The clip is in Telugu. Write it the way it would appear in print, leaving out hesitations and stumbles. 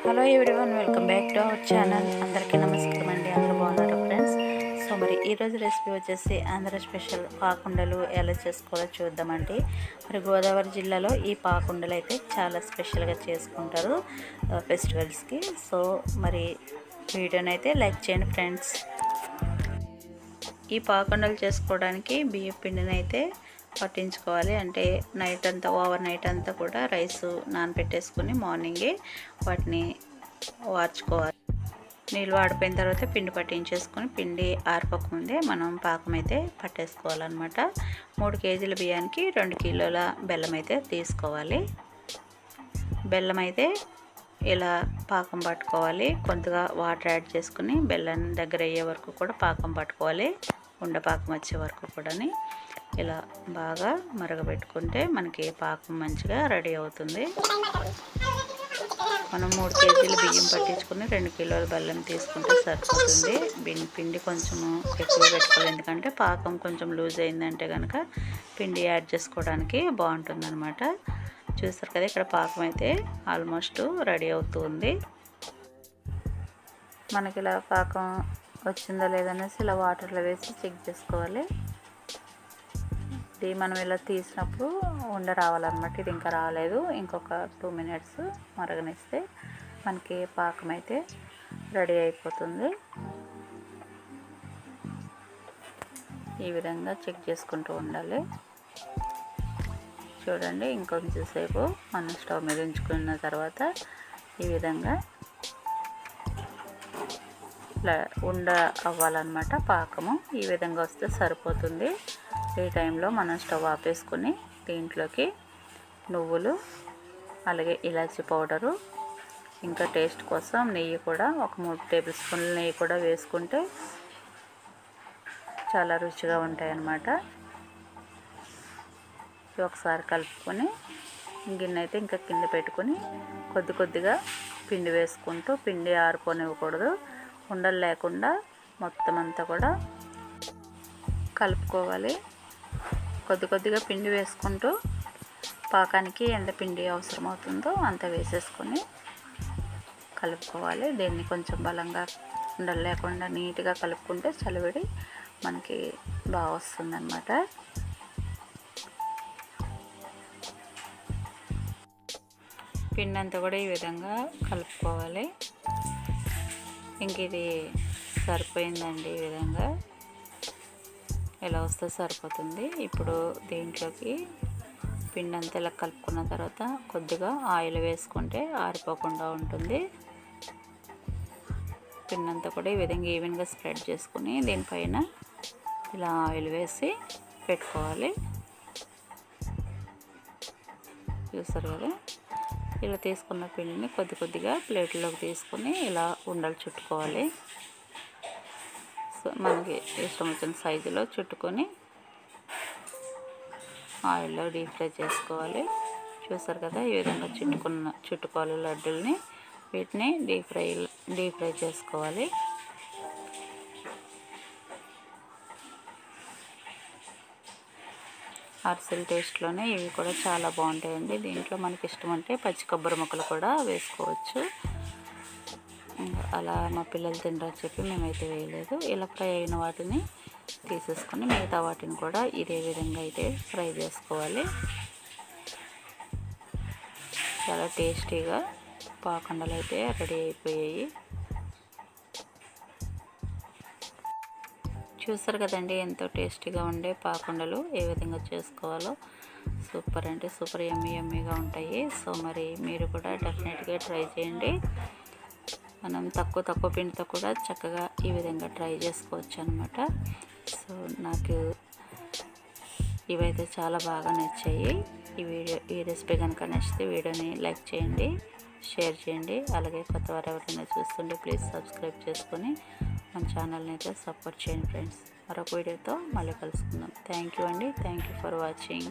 Hello everyone, welcome back to our channel. అందరికీ నమస్కారం అండి. అందరూ బాగున్నారు ఫ్రెండ్స్. సో మరి ఈరోజు రెసిపీ వచ్చేసి ఆంధ్ర స్పెషల్ పాకుండలు ఎలా చేసుకోవాలో చూద్దామండి. మరి గోదావరి జిల్లాలో ఈ పాకుండలు అయితే చాలా స్పెషల్గా చేసుకుంటారు ఫెస్టివల్స్కి. సో మరి వీడియోని అయితే లైక్ చేయండి ఫ్రెండ్స్. ఈ పాకుండలు చేసుకోవడానికి బియ్యం పిండిని అయితే పట్టించుకోవాలి. అంటే నైట్ అంతా, ఓవర్ నైట్ అంతా కూడా రైస్ నానబెట్టేసుకుని మార్నింగే వాటిని వార్చుకోవాలి. నీళ్ళు వాడిపోయిన తర్వాత పిండి పట్టించేసుకొని పిండి ఆరిపోకముందే మనం పాకం అయితే పట్టేసుకోవాలన్నమాట. 3 కేజీల బియ్యానికి 2 కిలోల బెల్లం అయితే తీసుకోవాలి. బెల్లం అయితే ఇలా పాకం పట్టుకోవాలి. కొద్దిగా వాటర్ యాడ్ చేసుకుని బెల్లం దగ్గర అయ్యే వరకు కూడా పాకం పట్టుకోవాలి. ఉండపాకం వచ్చే వరకు కూడా ఇలా బాగా మరగబెట్టుకుంటే మనకి పాకం మంచిగా రెడీ అవుతుంది. మనం 3 కేజీలు బియ్యం పట్టించుకుని 2 కిలోల బెల్లం తీసుకుంటే సరిపోతుంది. పిండి కొంచెము ఎక్కువ పెట్టుకోవాలి, ఎందుకంటే పాకం కొంచెం లూజ్ అయిందంటే కనుక పిండి యాడ్ చేసుకోవడానికి బాగుంటుంది అనమాట. చూస్తారు కదా, ఇక్కడ పాకం అయితే ఆల్మోస్ట్ రెడీ అవుతుంది. మనకి ఇలా పాకం వచ్చిందో లేదనేసి ఇలా వాటర్లో వేసి చెక్ చేసుకోవాలి. ఇది మనం ఇలా తీసినప్పుడు ఉండ రావాలన్నమాట. ఇది ఇంకా రాలేదు. ఇంకొక 2 మినిట్స్ మరగనిస్తే మనకి పాకం అయితే రెడీ అయిపోతుంది. ఈ విధంగా చెక్ చేసుకుంటూ ఉండాలి. చూడండి, ఇంకొంచెం సేపు మనం స్టవ్ మీద ఉంచుకున్న తర్వాత ఈ విధంగా ఉండ అవ్వాలన్నమాట. పాకము ఈ విధంగా వస్తే సరిపోతుంది. ఈ టైంలో మనం స్టవ్ ఆపేసుకొని దీంట్లోకి నువ్వులు, అలాగే ఇలాచీ పౌడరు, ఇంకా టేస్ట్ కోసం నెయ్యి కూడా ఒక 3 టేబుల్ స్పూన్ల నెయ్యి కూడా వేసుకుంటే చాలా రుచిగా ఉంటాయన్నమాట. ఒకసారి కలుపుకొని గిన్నె అయితే ఇంకా కింద పెట్టుకొని కొద్దిగా పిండి వేసుకుంటూ, పిండి ఆరిపోనివ్వకూడదు, ఉండలు లేకుండా మొత్తం అంతా కూడా కలుపుకోవాలి. కొద్దిగా పిండి వేసుకుంటూ పాకానికి ఎంత పిండి అవసరమవుతుందో అంత వేసేసుకొని కలుపుకోవాలి. దీన్ని కొంచెం బలంగా, ఉండలు లేకుండా నీట్గా కలుపుకుంటే చలివిడి మనకి బాగా వస్తుందన్నమాట. పిండి అంతా కూడా ఈ విధంగా కలుపుకోవాలి. ఇంక ఇది సరిపోయిందండి. ఈ విధంగా ఎలా వస్తే సరిపోతుంది. ఇప్పుడు దీంట్లోకి పిండి అంతా ఇలా కలుపుకున్న తర్వాత కొద్దిగా ఆయిల్ వేసుకుంటే ఆరిపోకుండా ఉంటుంది. పిండి అంతా కూడా ఈ విధంగా ఈవెన్గా స్ప్రెడ్ చేసుకుని దీనిపైన ఇలా ఆయిల్ వేసి పెట్టుకోవాలి. చూస్తారు కదా, ఇలా తీసుకున్న పిండిని కొద్దిగా ప్లేట్లోకి తీసుకుని ఇలా ఉండలు చుట్టుకోవాలి. సో మనకి ఇష్టం వచ్చిన సైజులో చుట్టుకొని ఆయిల్లో డీప్ ఫ్రై చేసుకోవాలి. చూసారు కదా, ఈ విధంగా చుట్టుకోవాలి లడ్డూల్ని. వీటిని డీప్ ఫ్రై చేసుకోవాలి. అరిసెల టేస్ట్లోనే ఇవి కూడా చాలా బాగుంటాయండి. దీంట్లో మనకి ఇష్టం అంటే పచ్చి కొబ్బరి ముక్కలు కూడా వేసుకోవచ్చు. అలా మా పిల్లలు తినరని చెప్పి మేమైతే వేయలేదు. ఇలా ఫ్రై అయిన వాటిని తీసేసుకొని మిగతా వాటిని కూడా ఇదే విధంగా అయితే ఫ్రై చేసుకోవాలి. చాలా టేస్టీగా పాకుండలు అయితే రెడీ అయిపోయాయి. చూస్తారు కదండి, ఎంతో టేస్టీగా ఉండే పాకుండలు ఏ విధంగా చేసుకోవాలో. సూపర్ అంటే సూపర్, యమ్మీగా ఉంటాయి. సో మరి మీరు కూడా డెఫినెట్గా ట్రై చేయండి. మనం తక్కువ పిండితో కూడా చక్కగా ఈ విధంగా ట్రై చేసుకోవచ్చు అనమాట. సో నాకు ఇవైతే చాలా బాగా నచ్చాయి. ఈ రెసిపీ కనుక నచ్చితే వీడియోని లైక్ చేయండి, షేర్ చేయండి. అలాగే కొత్త వారు ఎవరైనా చూస్తుంటే ప్లీజ్ సబ్స్క్రైబ్ చేసుకొని మన ఛానల్ని అయితే సపోర్ట్ చేయండి ఫ్రెండ్స్. మరొక వీడియోతో మళ్ళీ కలుసుకుందాం. థ్యాంక్ యూ అండి. Thank you for watching.